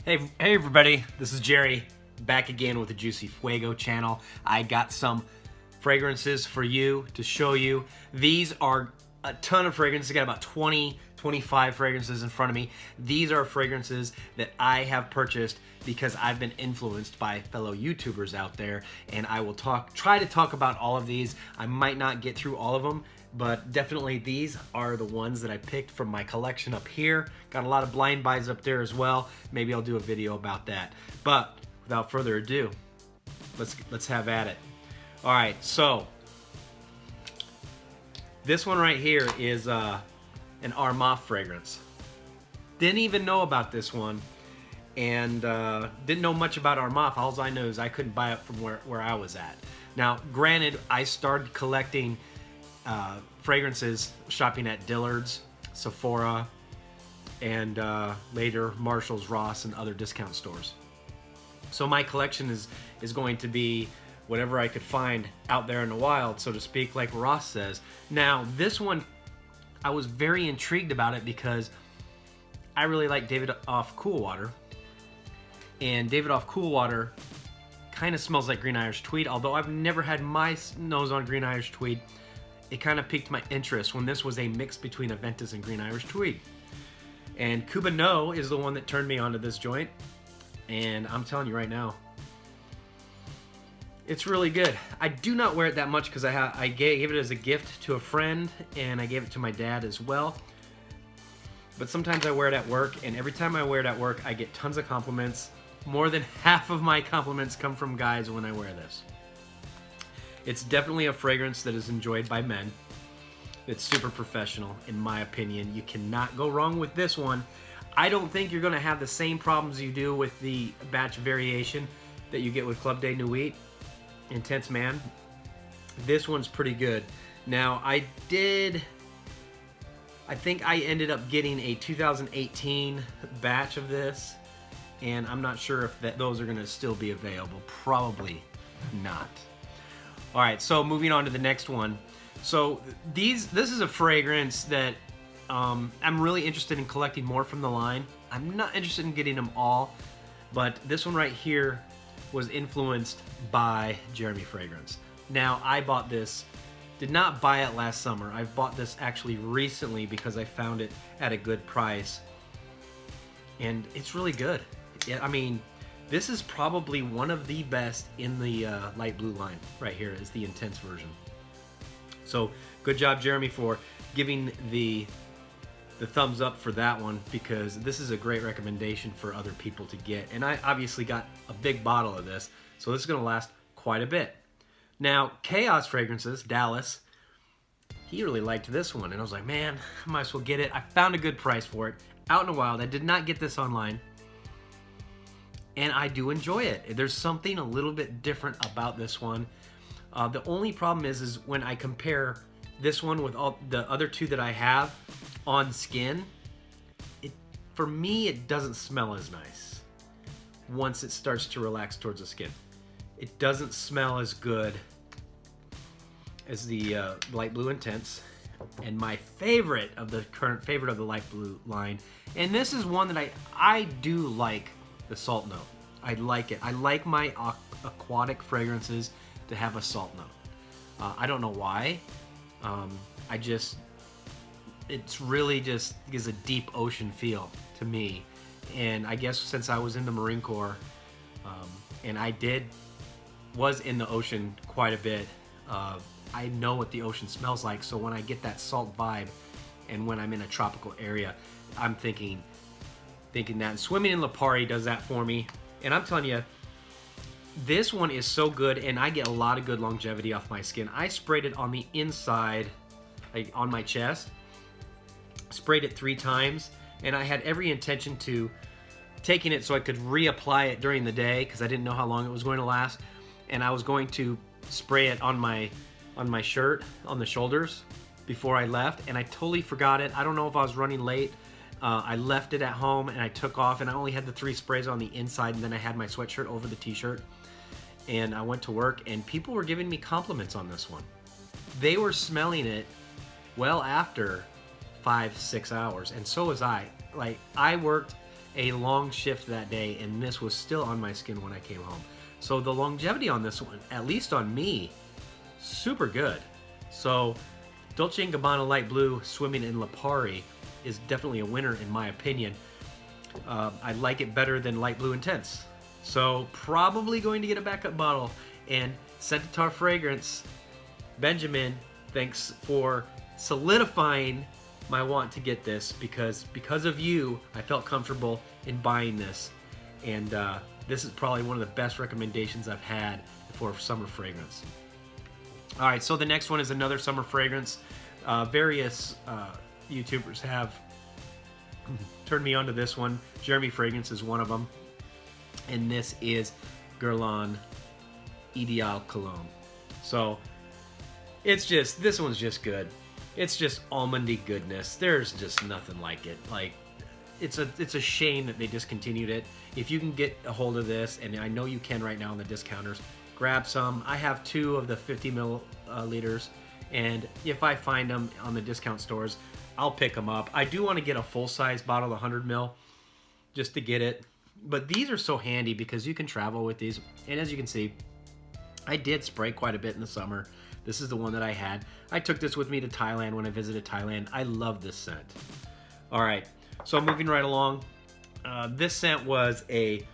Hey everybody, this is Jerry, back again with the Juicy Fuego channel. I got some fragrances for you to show you. These are a ton of fragrances. I got about 25 fragrances in front of me. These are fragrances that I have purchased because I've been influenced by fellow YouTubers out there, and I will try to talk about all of these. I might not get through all of them, but definitely these are the ones that I picked from my collection up here. Got a lot of blind buys up there as well. Maybe I'll do a video about that. But without further ado, let's have at it. All right, so this one right here is an Armani fragrance. Didn't even know about this one, and didn't know much about Armani. All I know is I couldn't buy it from where I was at. Now, granted, I started collecting fragrances shopping at Dillard's, Sephora, and later Marshall's, Ross, and other discount stores. So my collection is going to be whatever I could find out there in the wild, so to speak, like Ross says. Now, this one, I was very intrigued about it because I really like David Off Cool Water. And David Off Cool Water kind of smells like Green Irish Tweed, although I've never had my nose on Green Irish Tweed. It kind of piqued my interest when this was a mix between Aventus and Green Irish Tweed. And Cuba No is the one that turned me onto this joint. And I'm telling you right now, it's really good. I do not wear it that much because I gave it as a gift to a friend, and I gave it to my dad as well. But sometimes I wear it at work, and every time I wear it at work, I get tons of compliments. More than half of my compliments come from guys when I wear this. It's definitely a fragrance that is enjoyed by men. It's super professional, in my opinion. You cannot go wrong with this one. I don't think you're going to have the same problems you do with the batch variation that you get with Club de Nuit, Intense Man. This one's pretty good. Now, I think I ended up getting a 2018 batch of this, and I'm not sure if those are going to still be available. Probably not. All right, so moving on to the next one. So this is a fragrance that I'm really interested in collecting more from the line. I'm not interested in getting them all, but this one right here was influenced by Jeremy Fragrance. Now, I bought this, did not buy it last summer. I've bought this actually recently because I found it at a good price, and it's really good. I mean, this is probably one of the best in the light blue line. Right here is the intense version. So good job, Jeremy, for giving the thumbs up for that one, because this is a great recommendation for other people to get. And I obviously got a big bottle of this, so this is going to last quite a bit. Now, Chaos Fragrances, Dallas, he really liked this one, and I was like, man, I might as well get it. I found a good price for it out in the wild. I did not get this online. And I do enjoy it. There's something a little bit different about this one. The only problem is when I compare this one with all the other two that I have on skin, for me, it doesn't smell as nice once it starts to relax towards the skin. It doesn't smell as good as the light blue intense. And my favorite of the light blue line, and this is one that I do like, the salt note. I like it. I like my aquatic fragrances to have a salt note. I don't know why. It's really just gives a deep ocean feel to me. And I guess since I was in the Marine Corps, and I was in the ocean quite a bit, I know what the ocean smells like. So when I get that salt vibe, and when I'm in a tropical area, I'm thinking that. And swimming in Lipari does that for me. And I'm telling you, this one is so good, and I get a lot of good longevity off my skin. I sprayed it on the inside, like on my chest. Sprayed it 3 times, and I had every intention to taking it so I could reapply it during the day because I didn't know how long it was going to last. And I was going to spray it on my shirt, on the shoulders, before I left, and I totally forgot it. I don't know if I was running late. I left it at home, and I took off, and I only had the 3 sprays on the inside, and then I had my sweatshirt over the t-shirt. And I went to work, and people were giving me compliments on this one. They were smelling it well after 5-6 hours, and so was I. Like, I worked a long shift that day, and this was still on my skin when I came home. So the longevity on this one, at least on me, super good. So Dolce & Gabbana Light Blue Swimming in Lipari is definitely a winner in my opinion. I like it better than Light Blue Intense. So probably going to get a backup bottle. And Scentatar Fragrance, Benjamin, thanks for solidifying my want to get this, because of you, I felt comfortable in buying this. And this is probably one of the best recommendations I've had for summer fragrance. All right, so the next one is another summer fragrance. Various YouTubers have turned me onto this one. Jeremy Fragrance is one of them. And this is Guerlain Ideal Cologne. So it's just, this one's just good. It's just almondy goodness. There's just nothing like it. Like, it's a shame that they discontinued it. If you can get a hold of this, and I know you can right now in the discounters, grab some. I have 2 of the 50 milliliters, and if I find them on the discount stores, I'll pick them up. I do want to get a full-size bottle of 100 ml just to get it. But these are so handy because you can travel with these. And as you can see, I did spray quite a bit in the summer. This is the one that I had. I took this with me to Thailand when I visited Thailand. I love this scent. All right, so moving right along. This scent was a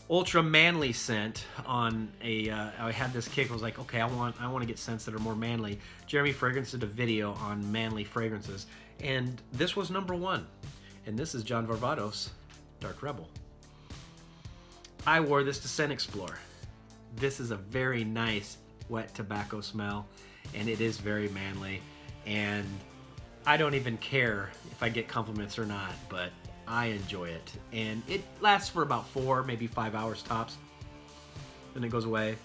ultra manly scent on a, I had this kick. I was like, okay, I want to get scents that are more manly. Jeremy Fragrance did a video on manly fragrances, and this was #1. And this is John Varvatos Dark Rebel. I wore this to Scent Explore. This is a very nice wet tobacco smell, and it is very manly, and I don't even care if I get compliments or not, but I enjoy it. And it lasts for about 4, maybe 5 hours tops, then it goes away.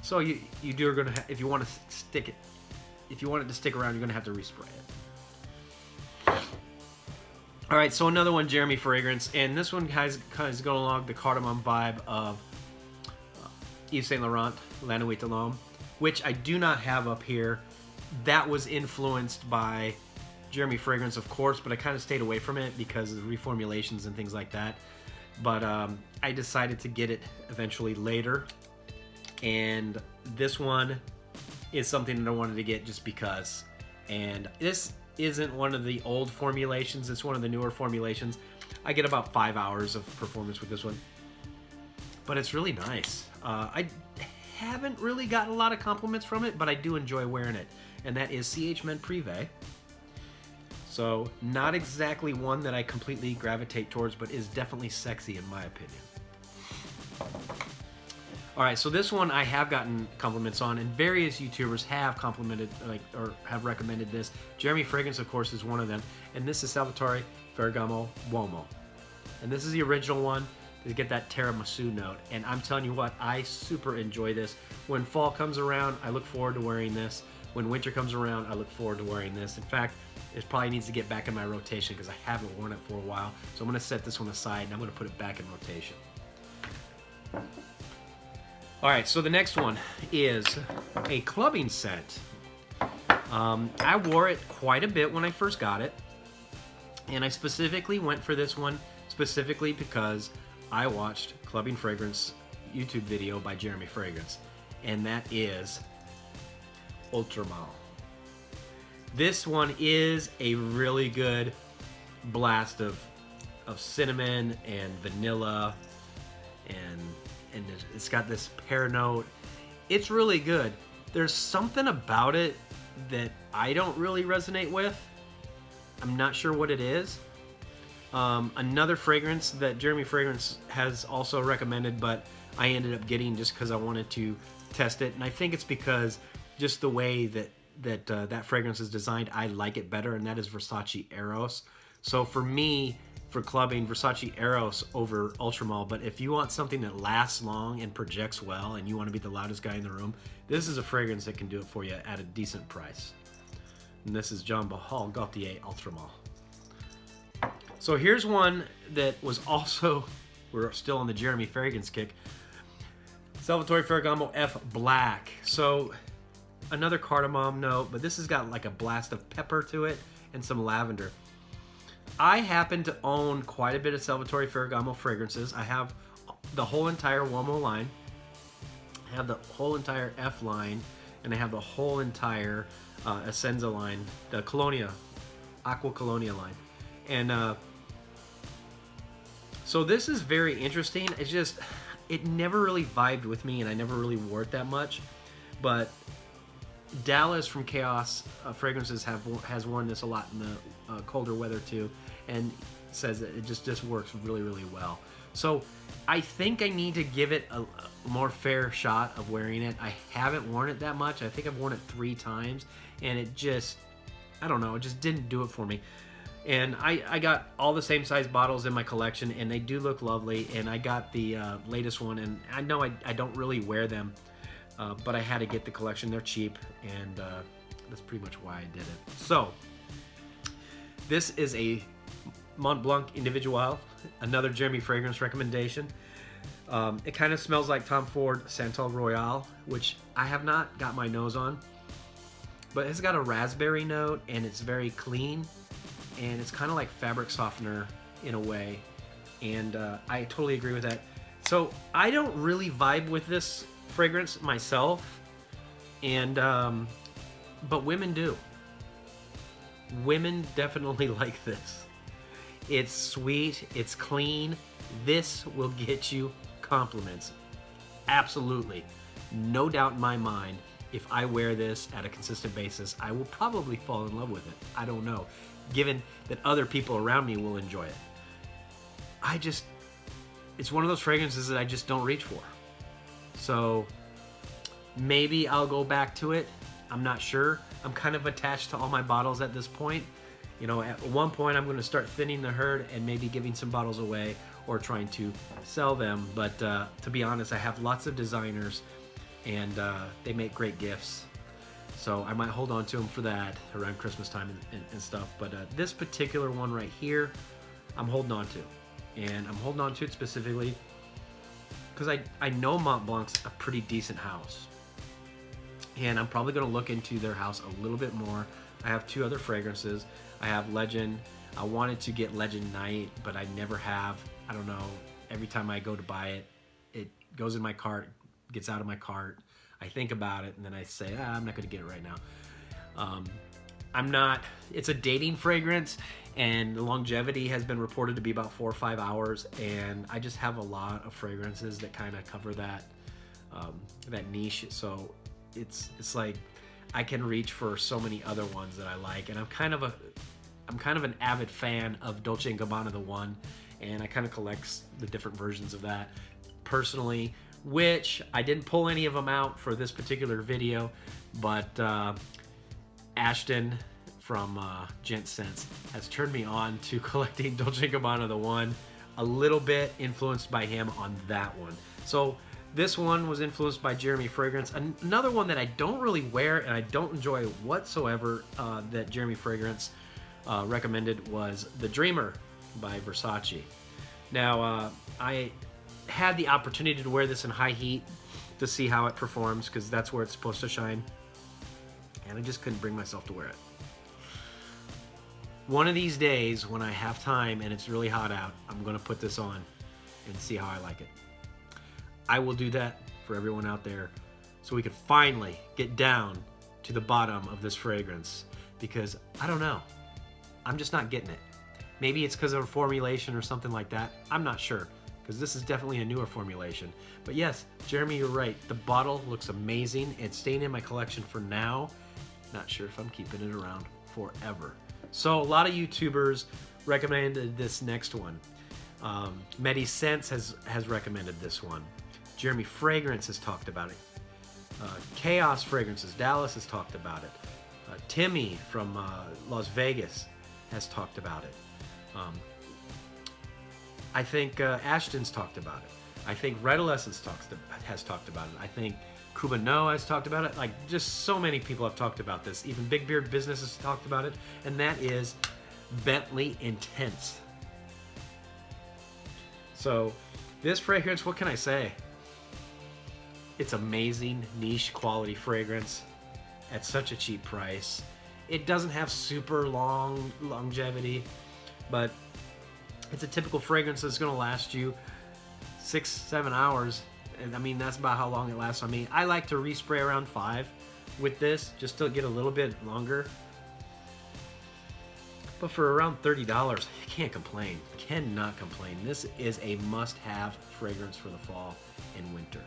So you are gonna if you want to stick it, if you want it to stick around, you're gonna have to respray it. All right, so another one, Jeremy Fragrance, and this one has going along the cardamom vibe of Yves Saint Laurent, La Nuit de l'Homme, which I do not have up here. That was influenced by Jeremy Fragrance, of course, but I kind of stayed away from it because of reformulations and things like that. But I decided to get it eventually later, and this one is something that I wanted to get just because. And this isn't one of the old formulations, it's one of the newer formulations. I get about 5 hours of performance with this one, but it's really nice. I haven't really gotten a lot of compliments from it, but I do enjoy wearing it, and that is CH Men Privé. So not exactly one that I completely gravitate towards, but is definitely sexy in my opinion. All right, so this one I have gotten compliments on, and various YouTubers have complimented, or have recommended this. Jeremy Fragrance, of course, is one of them, and this is Salvatore Ferragamo Uomo. And this is the original one to get that tiramisu note, and I'm telling you what, I super enjoy this. When fall comes around, I look forward to wearing this. When winter comes around, I look forward to wearing this. In fact, it probably needs to get back in my rotation because I haven't worn it for a while. So I'm going to set this one aside, and I'm going to put it back in rotation. All right, so the next one is a clubbing scent. I wore it quite a bit when I first got it, and I specifically went for this one specifically because I watched Clubbing Fragrance YouTube video by Jeremy Fragrance, and that is Ultramal. This one is a really good blast of cinnamon and vanilla, and it's got this pear note. It's really good. There's something about it that I don't really resonate with. I'm not sure what it is. Another fragrance that Jeremy Fragrance has also recommended, but I ended up getting just because I wanted to test it, and I think it's because just the way that fragrance is designed, I like it better, and that is Versace Eros. So for me, for clubbing, Versace Eros over Ultramal. But if you want something that lasts long and projects well, and you want to be the loudest guy in the room, this is a fragrance that can do it for you at a decent price. And this is Jean Paul Gaultier Ultramal. So here's one that was also, we're still on the Jeremy Fragrance kick, Salvatore Ferragamo F Black. So another cardamom note, but this has got like a blast of pepper to it and some lavender. I happen to own quite a bit of Salvatore Ferragamo fragrances. I have the whole entire Uomo line. I have the whole entire F line, and I have the whole entire Essenza line, the Colonia, Aqua Colonia line. And so this is very interesting. It's just, it never really vibed with me, and I never really wore it that much. But Dallas from Chaos Fragrances has worn this a lot in the colder weather too, and says that it just works really, really well. So I think I need to give it a more fair shot of wearing it. I haven't worn it that much. I think I've worn it 3 times, and it just, I don't know, it just didn't do it for me. And I got all the same size bottles in my collection, and they do look lovely. And I got the latest one, and I know I don't really wear them, but I had to get the collection. They're cheap, and that's pretty much why I did it. So this is a Mont Blanc Individual, another Jeremy fragrance recommendation. It kind of smells like Tom Ford Santal Royale, which I have not got my nose on, but it's got a raspberry note, and it's very clean, and it's kind of like fabric softener in a way, and I totally agree with that. So I don't really vibe with this fragrance myself, and but women do. Women definitely like this. It's sweet, it's clean. This will get you compliments. Absolutely. No doubt in my mind, if I wear this at a consistent basis, I will probably fall in love with it. I don't know, given that other people around me will enjoy it. It's one of those fragrances that I just don't reach for. So maybe I'll go back to it. I'm not sure. I'm kind of attached to all my bottles at this point. You know, at one point I'm going to start thinning the herd and maybe giving some bottles away or trying to sell them. But to be honest, I have lots of designers, and they make great gifts. So I might hold on to them for that around Christmas time and stuff. But this particular one right here, I'm holding on to. And I'm holding on to it specifically because I know Mont Blanc's a pretty decent house. And I'm probably going to look into their house a little bit more. I have 2 other fragrances. I have Legend. I wanted to get Legend Night, but I never have. I don't know. Every time I go to buy it, it goes in my cart, gets out of my cart. I think about it, and then I say, I'm not going to get it right now. It's a dating fragrance, and the longevity has been reported to be about 4 or 5 hours, and I just have a lot of fragrances that kind of cover that niche. So it's like I can reach for so many other ones that I like, and I'm kind of an avid fan of Dolce & Gabbana The One, and I kind of collect the different versions of that personally, which I didn't pull any of them out for this particular video, but Ashton from Gent Sense has turned me on to collecting Dolce & Gabbana The One, a little bit influenced by him on that one. So this one was influenced by Jeremy Fragrance. Another one that I don't really wear and I don't enjoy whatsoever that Jeremy Fragrance recommended was The Dreamer by Versace. Now, I had the opportunity to wear this in high heat to see how it performs, because that's where it's supposed to shine, and I just couldn't bring myself to wear it. One of these days when I have time and it's really hot out, I'm going to put this on and see how I like it. I will do that for everyone out there so we can finally get down to the bottom of this fragrance, because I don't know, I'm just not getting it. Maybe it's because of a formulation or something like that. I'm not sure, because this is definitely a newer formulation. But yes, Jeremy, you're right. The bottle looks amazing. It's staying in my collection for now. Not sure if I'm keeping it around forever. So a lot of YouTubers recommended this next one. Medi Sense has recommended this one. Jeremy Fragrance has talked about it. Chaos Fragrances, Dallas has talked about it. Timmy from Las Vegas has talked about it. I think Ashton's talked about it. I think Radl Essence has talked about it. I think Cubano has talked about it. Like, just so many people have talked about this. Even Big Beard Business has talked about it. And that is Bentley Intense. So this fragrance, what can I say? It's amazing niche quality fragrance at such a cheap price. It doesn't have super long longevity. but it's a typical fragrance that's going to last you 6-7 hours. And I mean, that's about how long it lasts on me. I like to respray around 5 with this just to get a little bit longer. But for around $30, you can't complain. Cannot complain. This is a must-have fragrance for the fall and winter.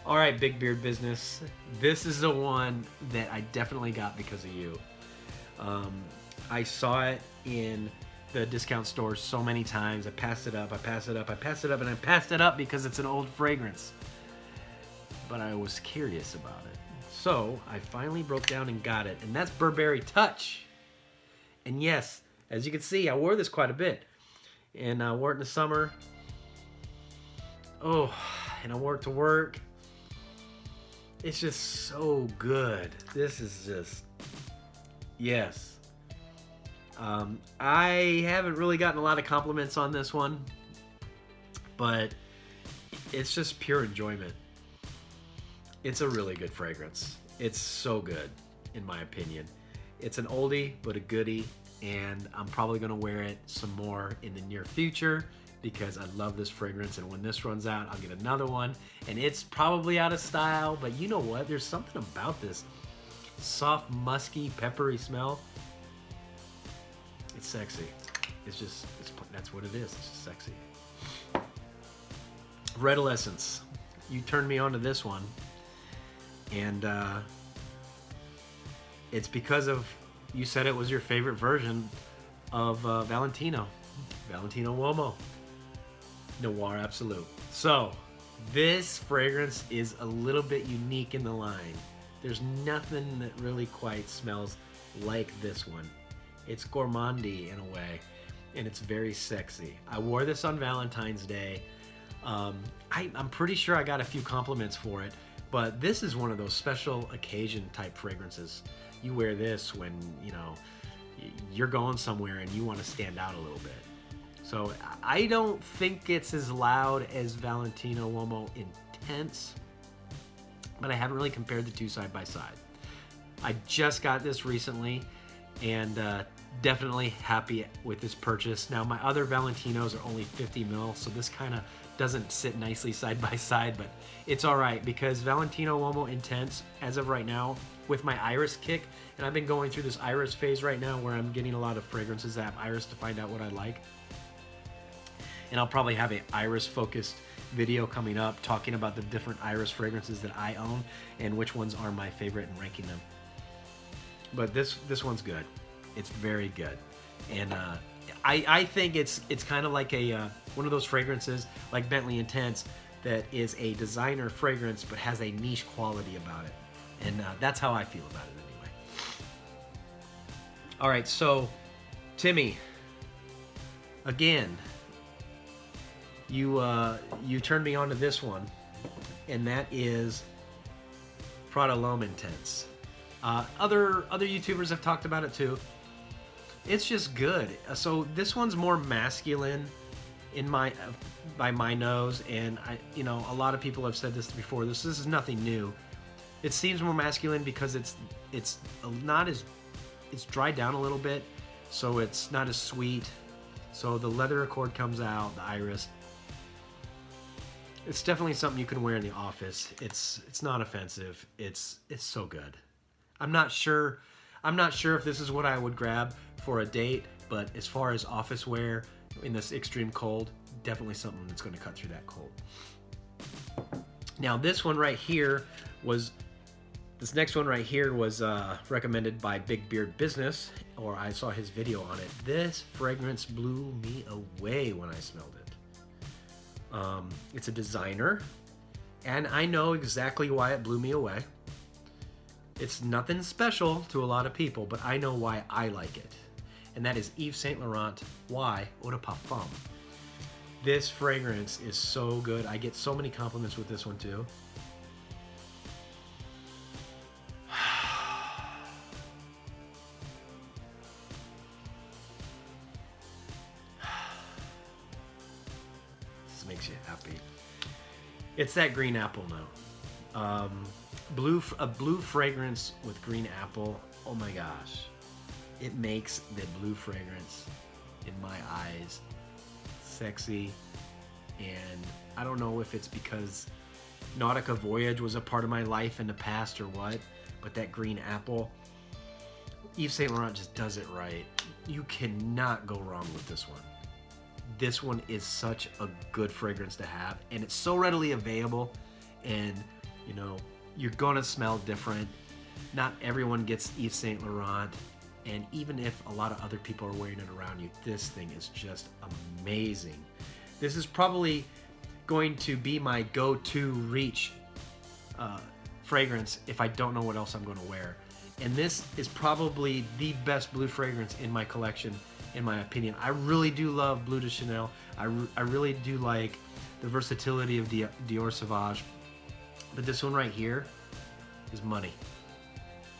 All right, Big Beard Business. This is the one that I definitely got because of you. I saw it in the discount stores so many times. I passed it up, I passed it up, I passed it up, and I passed it up because it's an old fragrance. But I was curious about it. So I finally broke down and got it, and that's Burberry Touch. And yes, as you can see, I wore this quite a bit. And I wore it in the summer. Oh, and I wore it to work. It's just so good. This is just, yes. I haven't really gotten a lot of compliments on this one, but it's just pure enjoyment. It's a really good fragrance. It's so good, in my opinion. It's an oldie, but a goodie, and I'm probably gonna wear it some more in the near future because I love this fragrance, and when this runs out, I'll get another one, and it's probably out of style, but you know what? There's something about this soft, musky, peppery smell. It's sexy. That's what it is. It's just sexy. Radl Essence. You turned me on to this one, and it's because of, you said it was your favorite version of Valentino Uomo Noir Absolute. So this fragrance is a little bit unique in the line. There's nothing that really quite smells like this one. It's gourmandy in a way, and it's very sexy. I wore this on Valentine's Day. I'm pretty sure I got a few compliments for it, but this is one of those special occasion type fragrances. You wear this when, you know, you're going somewhere and you want to stand out a little bit. So I don't think it's as loud as Valentino Uomo Intense, but I haven't really compared the two side by side. I just got this recently, and definitely happy with this purchase. Now, my other Valentinos are only 50 ml, so this kind of doesn't sit nicely side by side, but it's all right because Valentino Uomo Intense, as of right now, with my iris kick, and I've been going through this iris phase right now where I'm getting a lot of fragrances that have iris to find out what I like. And I'll probably have an iris focused video coming up talking about the different iris fragrances that I own and which ones are my favorite and ranking them. But this one's good. It's very good, and I think it's kind of like a one of those fragrances like Bentley Intense that is a designer fragrance but has a niche quality about it, and that's how I feel about it anyway. All right, so Timmy, again, you turned me on to this one, and that is Prada Loma Intense. Other YouTubers have talked about it too. It's just good. So this one's more masculine in by my nose, and a lot of people have said this before. This is nothing new. It seems more masculine because it's not as, it's dried down a little bit, so it's not as sweet. So the leather accord comes out, the iris. It's definitely something you can wear in the office. It's not offensive. It's so good. I'm not sure if this is what I would grab for a date, but as far as office wear in this extreme cold, definitely something that's going to cut through that cold. Now this next one right here was recommended by Big Beard Business, or I saw his video on it. This fragrance blew me away when I smelled it. It's a designer, and I know exactly why it blew me away. It's nothing special to a lot of people, but I know why I like it. And that is Yves Saint Laurent Y Eau de Parfum. This fragrance is so good. I get so many compliments with this one too. This makes you happy. It's that green apple note. A blue fragrance with green apple. Oh my gosh. it makes the blue fragrance, in my eyes, sexy. And I don't know if it's because Nautica Voyage was a part of my life in the past or what, but that green apple, Yves Saint Laurent just does it right. You cannot go wrong with this one. This one is such a good fragrance to have, and it's so readily available, and you know, you're gonna smell different. Not everyone gets Yves Saint Laurent, and even if a lot of other people are wearing it around you, this thing is just amazing. This is probably going to be my go-to reach fragrance if I don't know what else I'm going to wear. And this is probably the best blue fragrance in my collection, in my opinion. I really do love Bleu de Chanel. I really do like the versatility of Dior Sauvage. But this one right here is money.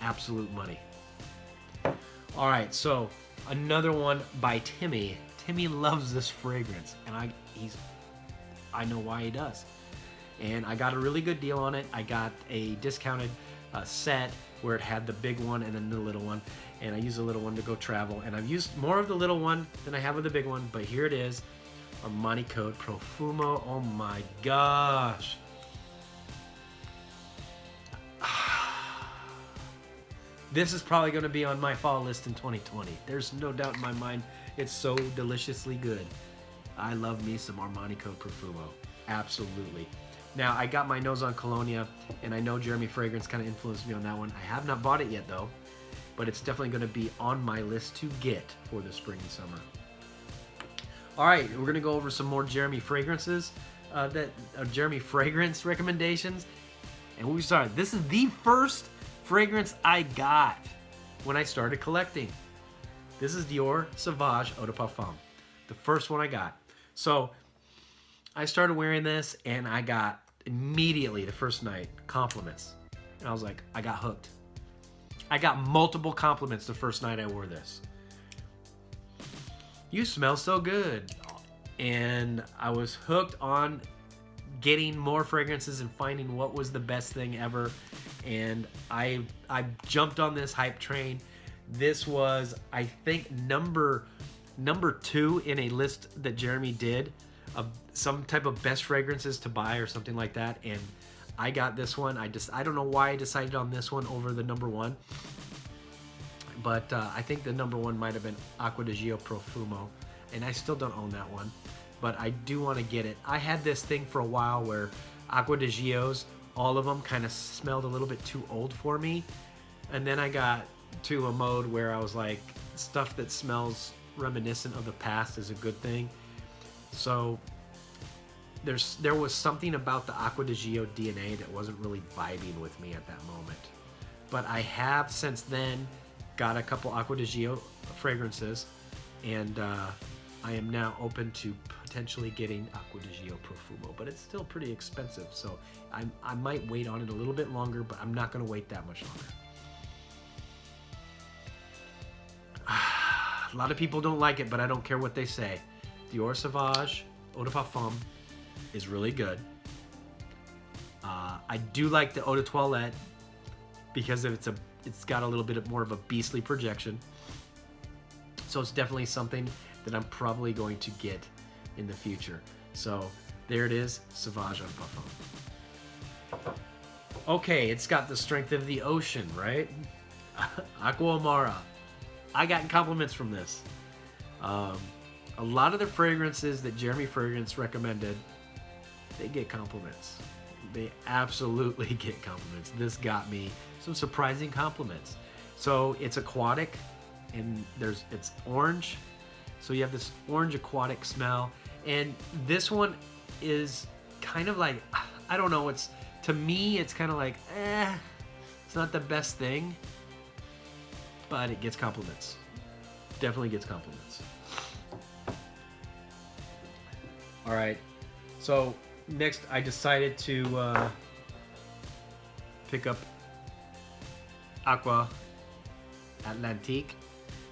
Absolute money. All right, so another one by Timmy. Timmy loves this fragrance, and I know why he does. And I got a really good deal on it. I got a discounted set where it had the big one and then the little one, and I used the little one to go travel, and I've used more of the little one than I have of the big one, but here it is, Armani Code Profumo. Oh my gosh. This is probably going to be on my fall list in 2020. There's no doubt in my mind. It's so deliciously good. I love me some Armani Code Profumo. Absolutely. Now, I got my nose on Colonia, and I know Jeremy Fragrance kind of influenced me on that one. I have not bought it yet, though, but it's definitely going to be on my list to get for the spring and summer. All right, we're going to go over some more Jeremy Fragrances, Jeremy Fragrance recommendations. And we started. This is the first fragrance I got when I started collecting. This is Dior Sauvage Eau de Parfum, the first one I got. So I started wearing this, and I got immediately the first night compliments, and I was like, I got hooked. I got multiple compliments the first night I wore this. You smell so good. And I was hooked on getting more fragrances and finding what was the best thing ever. And I jumped on this hype train. This was, I think, number 2 in a list that Jeremy did of some type of best fragrances to buy or something like that. And I got this one. I don't know why I decided on this one over the number 1. But I think the number 1 might have been Acqua di Gio Profumo. And I still don't own that one. But I do want to get it. I had this thing for a while where Acqua di Gios, all of them kind of smelled a little bit too old for me. And then I got to a mode where I was like, stuff that smells reminiscent of the past is a good thing. So there was something about the Acqua di Gio DNA that wasn't really vibing with me at that moment. But I have since then got a couple Acqua di Gio fragrances, and I am now open to potentially getting Acqua di Gio Profumo, but it's still pretty expensive, so I might wait on it a little bit longer, but I'm not going to wait that much longer. A lot of people don't like it, but I don't care what they say. Dior Sauvage Eau de Parfum is really good. I do like the Eau de Toilette because it's got a little bit more of a beastly projection. So it's definitely something that I'm probably going to get in the future. So there it is, Sauvage Eau de Parfum. Okay, it's got the strength of the ocean, right? Aqua Maura. I got compliments from this. A lot of the fragrances that Jeremy Fragrance recommended, they get compliments. They absolutely get compliments. This got me some surprising compliments. So it's aquatic, and it's orange. So you have this orange aquatic smell. And this one is kind of like, I don't know, to me, it's kind of like, it's not the best thing, but it gets compliments. Definitely gets compliments. All right, so next I decided to pick up Aqua Atlantique.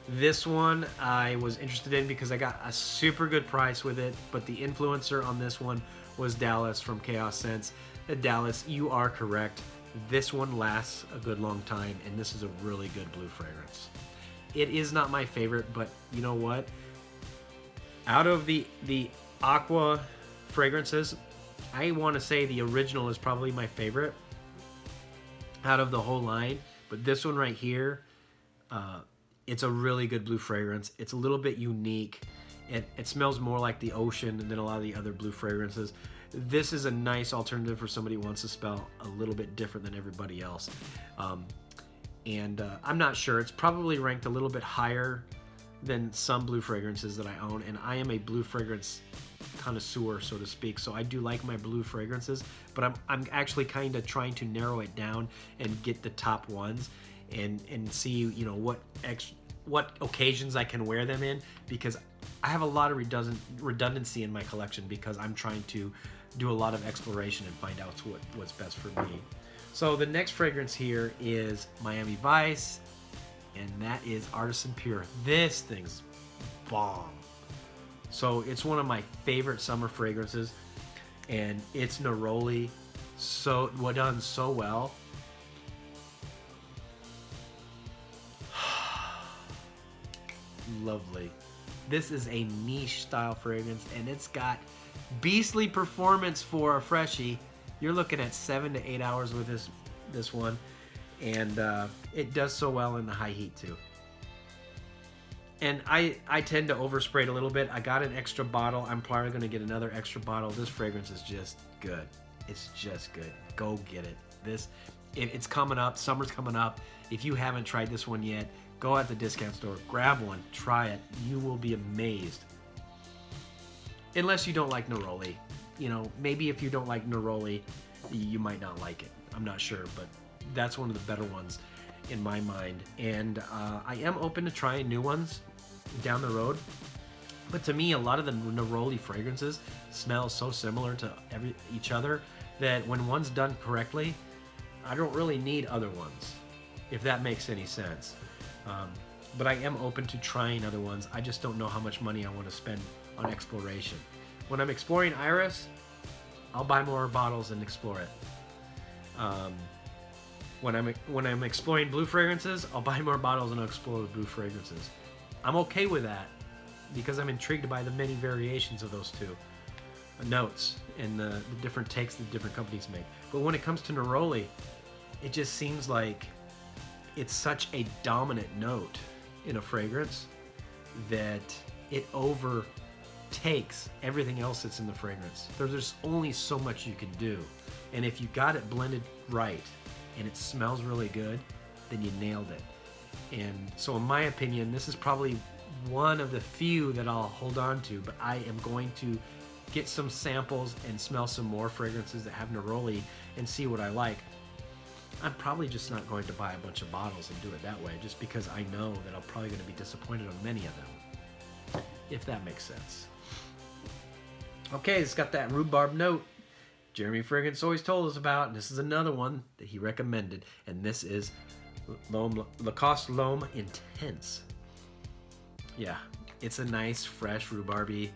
This one I was interested in because I got a super good price with it, but the influencer on this one was Dallas from Chaos Scents. Dallas, you are correct. This one lasts a good long time, and this is a really good blue fragrance. It is not my favorite, but you know what? Out of the Aqua fragrances, I want to say the original is probably my favorite out of the whole line. But this one right here, it's a really good blue fragrance. It's a little bit unique. It smells more like the ocean than a lot of the other blue fragrances. This is a nice alternative for somebody who wants to smell a little bit different than everybody else. I'm not sure. It's probably ranked a little bit higher than some blue fragrances that I own, and I am a blue fragrance connoisseur, so to speak, so I do like my blue fragrances, but I'm actually kind of trying to narrow it down and get the top ones and see, you know, what occasions I can wear them in, because I have a lot of redundancy in my collection because I'm trying to do a lot of exploration and find out what's best for me. So the next fragrance here is Miami Vice, and that is Artisan Pure. This thing's bomb. So it's one of my favorite summer fragrances, and it's neroli, so done so well. Lovely. This is a niche style fragrance, and it's got beastly performance for a freshie. You're looking at 7 to 8 hours with this one, and it does so well in the high heat too. And I tend to overspray it a little bit. I got an extra bottle. I'm probably going to get another extra bottle. This fragrance is just good. It's just good. Go get it. It's coming up. Summer's coming up. If you haven't tried this one yet, go at the discount store, grab one, try it. You will be amazed. Unless you don't like neroli. You know, maybe if you don't like neroli, you might not like it. I'm not sure, but that's one of the better ones in my mind. And I am open to trying new ones down the road. But to me, a lot of the neroli fragrances smell so similar to each other that when one's done correctly, I don't really need other ones, if that makes any sense. But I am open to trying other ones. I just don't know how much money I want to spend on exploration. When I'm exploring Iris, I'll buy more bottles and explore it. When I'm exploring blue fragrances, I'll buy more bottles and I'll explore the blue fragrances. I'm okay with that because I'm intrigued by the many variations of those two notes and the different takes that different companies make. But when it comes to neroli, it just seems like it's such a dominant note in a fragrance that it overtakes everything else that's in the fragrance. There's only so much you can do. And if you got it blended right and it smells really good, then you nailed it. And so in my opinion, this is probably one of the few that I'll hold on to, but I am going to get some samples and smell some more fragrances that have neroli and see what I like. I'm probably just not going to buy a bunch of bottles and do it that way, just because I know that I'm probably going to be disappointed on many of them, if that makes sense. Okay, it's got that rhubarb note Jeremy Fragrance always told us about, and this is another one that he recommended, and this is Lacoste L'Homme Intense. Yeah, it's a nice, fresh, rhubarby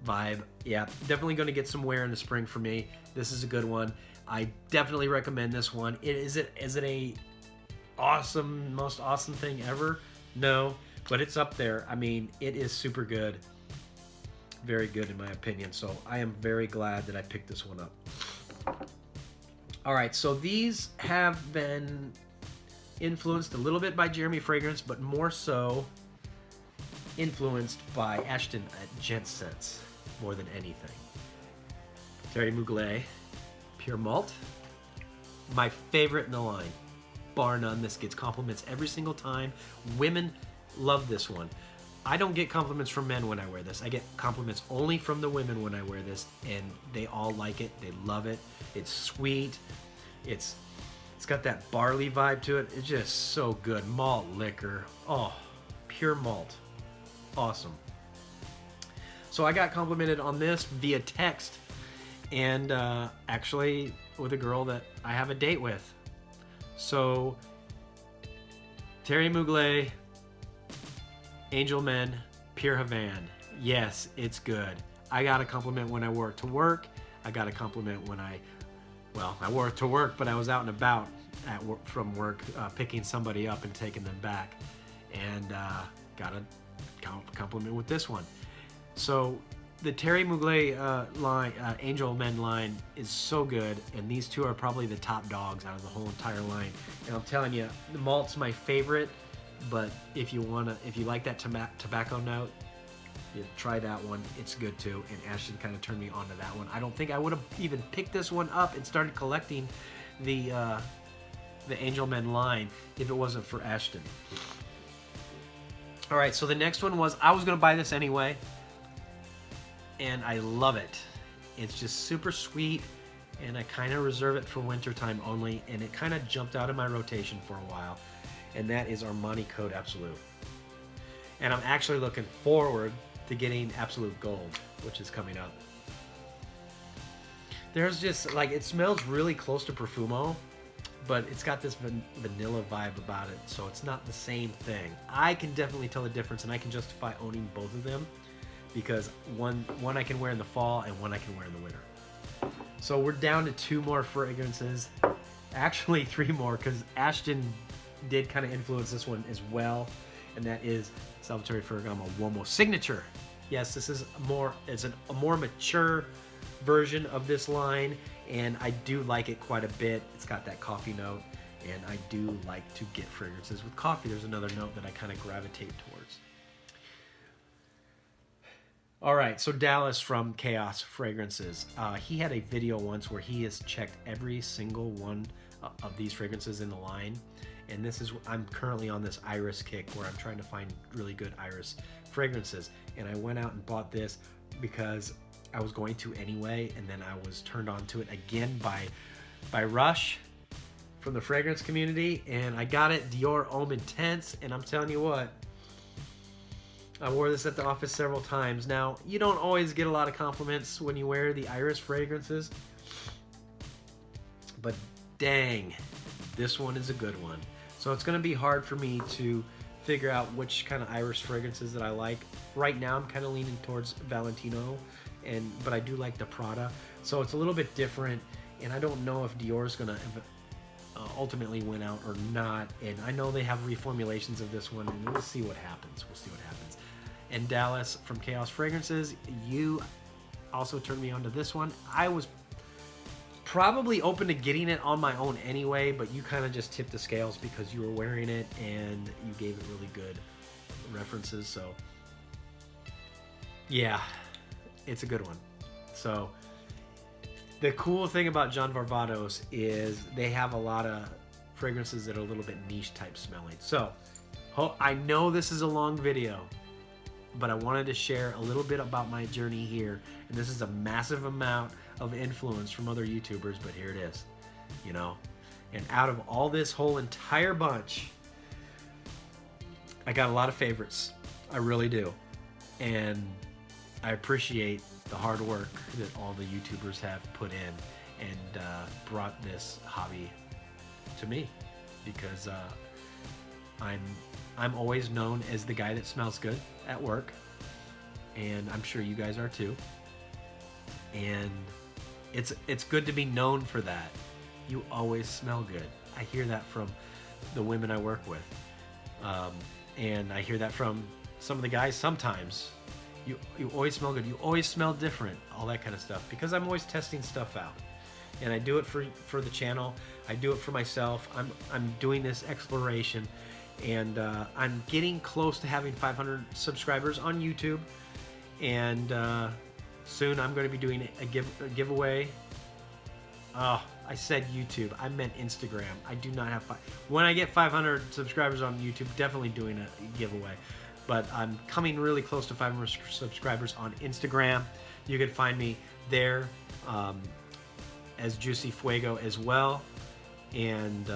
vibe. Yeah, definitely going to get some wear in the spring for me. This is a good one. I definitely recommend this one. Is it a awesome, most awesome thing ever? No, but it's up there. I mean, it is super good. Very good in my opinion. So I am very glad that I picked this one up. All right, so these have been influenced a little bit by Jeremy Fragrance, but more so influenced by Ashton at Gent Sense more than anything. Thierry Mugler, Pure Malt, my favorite in the line, bar none. This gets compliments every single time. Women love this one. I don't get compliments from men when I wear this. I get compliments only from the women when I wear this, and they all like it. They love it. It's sweet. It's got that barley vibe to it. It's just so good. Malt liquor. Oh, pure malt. Awesome. So I got complimented on this via text, and actually with a girl that I have a date with. So Thierry Mugler, Angel Men, Pure Havane. Yes, it's good. I got a compliment when I wore it to work. I got a compliment when I wore it to work, but I was out and about from work picking somebody up and taking them back. and got a compliment with this one. So the Terry Mugler line, Angel Men line, is so good, and these two are probably the top dogs out of the whole entire line. And I'm telling you, the malt's my favorite, but if you like that tobacco note, you try that one. It's good too. And Ashton kind of turned me on to that one. I don't think I would have even picked this one up and started collecting the Angel Men line if it wasn't for Ashton. All right, so the next one was, I was gonna buy this anyway, and I love it. It's just super sweet, and I kind of reserve it for wintertime only, and it kind of jumped out of my rotation for a while, and that is Armani Code Absolute. And I'm actually looking forward to getting Absolute Gold, which is coming up. There's just, like, it smells really close to Profumo, but it's got this vanilla vibe about it, so it's not the same thing. I can definitely tell the difference, and I can justify owning both of them, because one I can wear in the fall and one I can wear in the winter. So we're down to 2 more fragrances, actually 3 more, because Ashton did kind of influence this one as well, and that is Salvatore Ferragamo Uomo Signature. Yes, this is a more mature version of this line, and I do like it quite a bit. It's got that coffee note, and I do like to get fragrances with coffee. There's another note that I kind of gravitate towards. All right, so Dallas from Chaos Fragrances. He had a video once where he has checked every single one of these fragrances in the line, and this is, I'm currently on this iris kick where I'm trying to find really good iris fragrances, and I went out and bought this because I was going to anyway, and then I was turned on to it again by Rush from the fragrance community, and I got it, Dior Homme Intense, and I'm telling you what, I wore this at the office several times. Now, you don't always get a lot of compliments when you wear the iris fragrances, but dang, this one is a good one. So it's gonna be hard for me to figure out which kind of iris fragrances that I like. Right now, I'm kind of leaning towards Valentino, but I do like the Prada. So it's a little bit different, and I don't know if Dior's gonna ultimately win out or not. And I know they have reformulations of this one, and we'll see what happens. And Dallas from Chaos Fragrances, you also turned me on to this one. I was probably open to getting it on my own anyway, but you kind of just tipped the scales because you were wearing it and you gave it really good references. So yeah, it's a good one. So the cool thing about John Varvatos is they have a lot of fragrances that are a little bit niche type smelling. So I know this is a long video, but I wanted to share a little bit about my journey here, and this is a massive amount of influence from other YouTubers, but here it is, you know. And out of all this whole entire bunch, I got a lot of favorites. I really do. And I appreciate the hard work that all the YouTubers have put in and brought this hobby to me, because I'm always known as the guy that smells good at work, and I'm sure you guys are too. And it's good to be known for that. You always smell good. I hear that from the women I work with, and I hear that from some of the guys sometimes. You always smell good. You always smell different. All that kind of stuff, because I'm always testing stuff out, and I do it for the channel. I do it for myself. I'm doing this exploration. And I'm getting close to having 500 subscribers on YouTube, and soon I'm going to be doing a giveaway. Oh, I said YouTube. I meant Instagram. I do not have when I get 500 subscribers on YouTube, definitely doing a giveaway. But I'm coming really close to 500 subscribers on Instagram. You can find me there as Juicy Fuego as well, and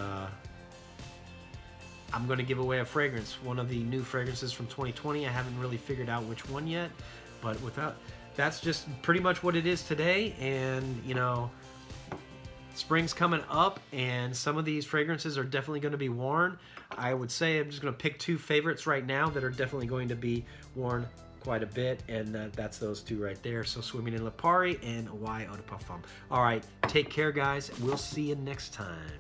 I'm going to give away a fragrance, one of the new fragrances from 2020. I haven't really figured out which one yet, but that's just pretty much what it is today. And you know, spring's coming up, and some of these fragrances are definitely going to be worn. I would say I'm just going to pick 2 favorites right now that are definitely going to be worn quite a bit, and that's those 2 right there. So Swimming in Lipari and Y Eau de Parfum. All right, take care, guys. We'll see you next time.